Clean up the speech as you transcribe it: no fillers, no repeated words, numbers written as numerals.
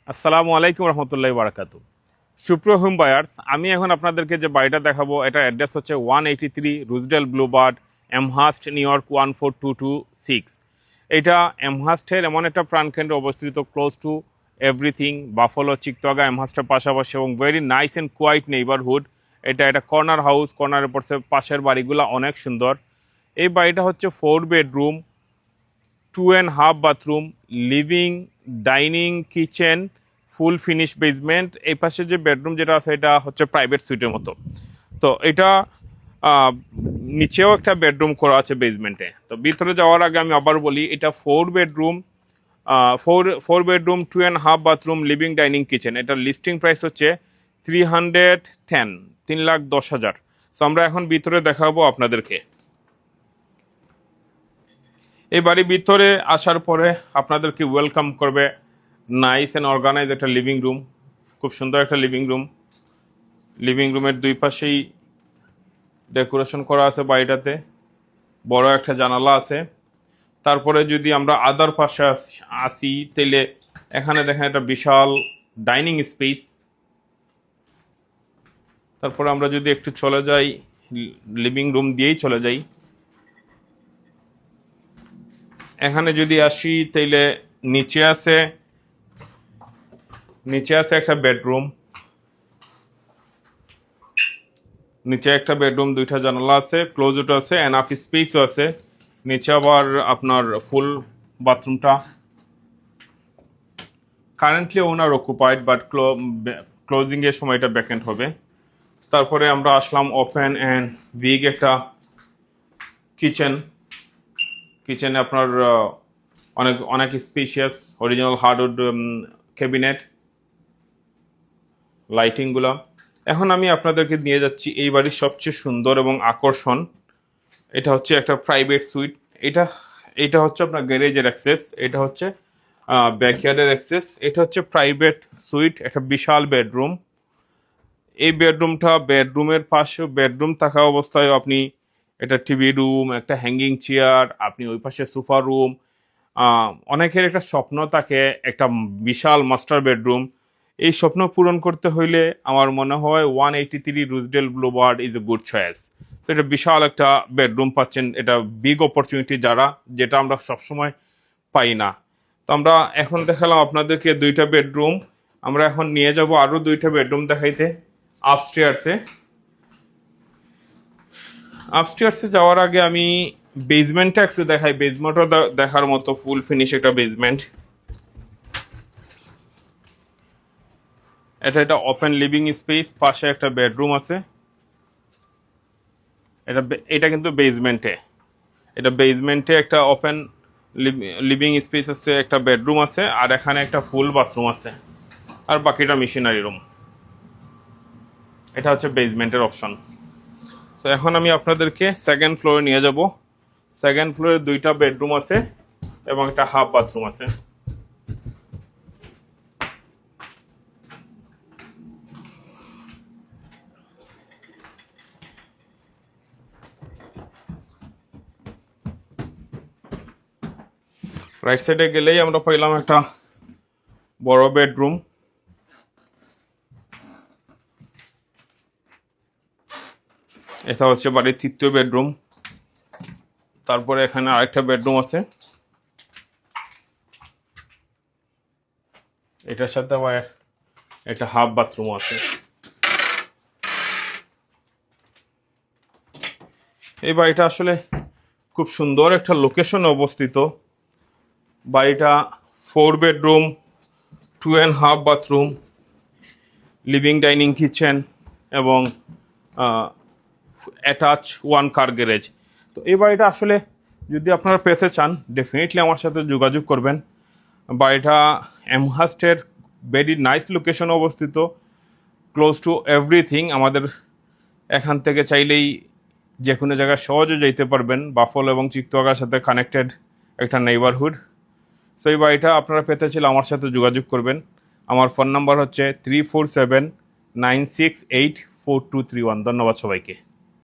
আসসালামু আলাইকুম রহমতুল্লাহি বারাকাতু। সুপ্রিয় হোম বায়ার্স, আমি এখন আপনাদেরকে যে বাড়িটা দেখাবো এটার অ্যাড্রেস হচ্ছে 183 Rosedale boulevard, Amherst, New York 14226। এটা এমহাস্টের এমন একটা প্রাণকেন্দ্রে অবস্থিত, close to everything, Buffalo, Cheektowaga, এমহাস্টের পাশাপাশি এবং very nice and quiet neighbourhood. এটা কর্নার হাউস, কর্নারের পাশের বাড়িগুলো অনেক সুন্দর। এই বাড়িটা হচ্ছে 4 bedroom, 2.5 bathroom, living, dining, kitchen, full finish basement. এই পাশে যে বেডরুম যেটা আছে এটা হচ্ছে প্রাইভেট সুইটের মতো। তো এটা নিচেও একটা বেডরুম করা আছে বেসমেন্টে। তো ভিতরে যাওয়ার আগে আমি আবার বলি, এটা 4 bedroom, 4 bedroom, 2.5 bathroom, living, dining, kitchen. এটার লিস্টিং প্রাইস হচ্ছে 310, 3,10,000। সো আমরা এখন ভিতরে দেখাবো আপনাদেরকে। এই বাড়ির ভিতরে আসার পরে আপনাদেরকে ওয়েলকাম করবে নাইস অ্যান্ড অর্গানাইজ একটা লিভিং রুম। খুব সুন্দর একটা লিভিং রুম। লিভিং রুমের দুই পাশেই ডেকোরেশন করা আছে বাড়িটাতে, বড় একটা জানালা আছে। তারপরে যদি আমরা আদার পাশে আসি তাহলে এখানে দেখেন একটা বিশাল ডাইনিং স্পেস। তারপরে আমরা যদি একটু চলে যাই, লিভিং রুম দিয়েই চলে যাই, এখানে যদি আসি তাইলে নিচে আছে একটা বেডরুম। নিচে একটা বেডরুম, দুইটা জানালা আছে, ক্লোজেট আছে, এনাফ স্পেসও আছে। নিচে আবার আপনার ফুল বাথরুমটা currently owner occupied, but closing এর সময় এটা ভ্যাকেন্ট হবে। তারপরে আমরা আসলাম ওপেন অ্যান্ড বিগ একটা কিচেনে আপনার অনেক অনেক স্পেশিয়াস অরিজিনাল হার্ডউড ক্যাবিনেট, লাইটিংগুলো। এখন আমি আপনাদেরকে নিয়ে যাচ্ছি এই বাড়ির সবচেয়ে সুন্দর এবং আকর্ষণ। এটা হচ্ছে একটা প্রাইভেট সুইট। এটা এটা হচ্ছে আপনার গ্যারেজের অ্যাক্সেস, এটা হচ্ছে ব্যাকইয়ার্ডের অ্যাক্সেস। এটা হচ্ছে প্রাইভেট সুইট, একটা বিশাল বেডরুম। এই বেডরুমের পাশেও বেডরুম থাকা অবস্থায় আপনি এটা টিভি রুম, একটা হ্যাঙ্গিং চেয়ার, আপনি ওই পাশে সোফা রুম। অনেকের একটা স্বপ্ন থাকে একটা বিশাল মাস্টার বেডরুম। এই স্বপ্ন পূরণ করতে হইলে আমার মনে হয় 183 Rosedale boulevard is a good choice. So এটা বিশাল একটা বেডরুম পাচ্ছেন, এটা বিগ অপরচুনিটি যেটা আমরা সবসময় পাই না। তো আমরা এখন দেখালাম আপনাদেরকে 2টা বেডরুম, আমরা এখন নিয়ে যাব আরও 2টা বেডরুম দেখাইতে আপস্টেয়ার্সে যাওয়ার আগে আমি বেসমেন্টটা একটু দেখাই। বেসমেন্টও দেখার মতো ফুল ফিনিশ একটা বেসমেন্ট। এটা ওপেন লিভিং স্পেস, পাশে একটা বেডরুম আছে। এটা কিন্তু বেসমেন্টে একটা ওপেন লিভিং স্পেস আছে, একটা বেডরুম আছে, আর এখানে একটা ফুল বাথরুম আছে, আর বাকিটা মেশিনারি রুম। এটা হচ্ছে বেসমেন্টের অপশন। সো এখন আমি আপনাদেরকে সেকেন্ড ফ্লোরে নিয়ে যাব। সেকেন্ড ফ্লোরে 2টা বেডরুম আছে এবং একটা হাফ বাথরুম আছে। রাইট সাইডে গেলেই আমরা পাইলাম একটা বড় বেডরুম। এটা হচ্ছে বাড়ির 3য় বেডরুম। তারপরে এখানে আরেকটা বেডরুম আছে, এটার সাথে আবার একটা হাফ বাথরুম আছে। এই বাড়িটা আসলে খুব সুন্দর একটা লোকেশনে অবস্থিত। বাড়িটা 4 bedroom, 2.5 bathroom, living, dining, kitchen এবং অ্যাটাচ 1 কার গ্যারেজ। তো এই বাড়িটা আসলে যদি আপনারা পেতে চান ডেফিনেটলি আমার সাথে যোগাযোগ করবেন। বাড়িটা এমহাস্টের ভেরি নাইস লোকেশনে অবস্থিত, ক্লোজ টু এভরিথিং। আমাদের এখান থেকে চাইলেই যে কোনো জায়গায় সহজে যেতে পারবেন। বাফল এবং চিকতগার সাথে কানেক্টেড একটা নেইবারহুড। সো এই বাড়িটা আপনারা পেতে চাইলে আমার সাথে যোগাযোগ করবেন। আমার ফোন নাম্বার হচ্ছে 34796842331। ধন্যবাদ সবাইকে।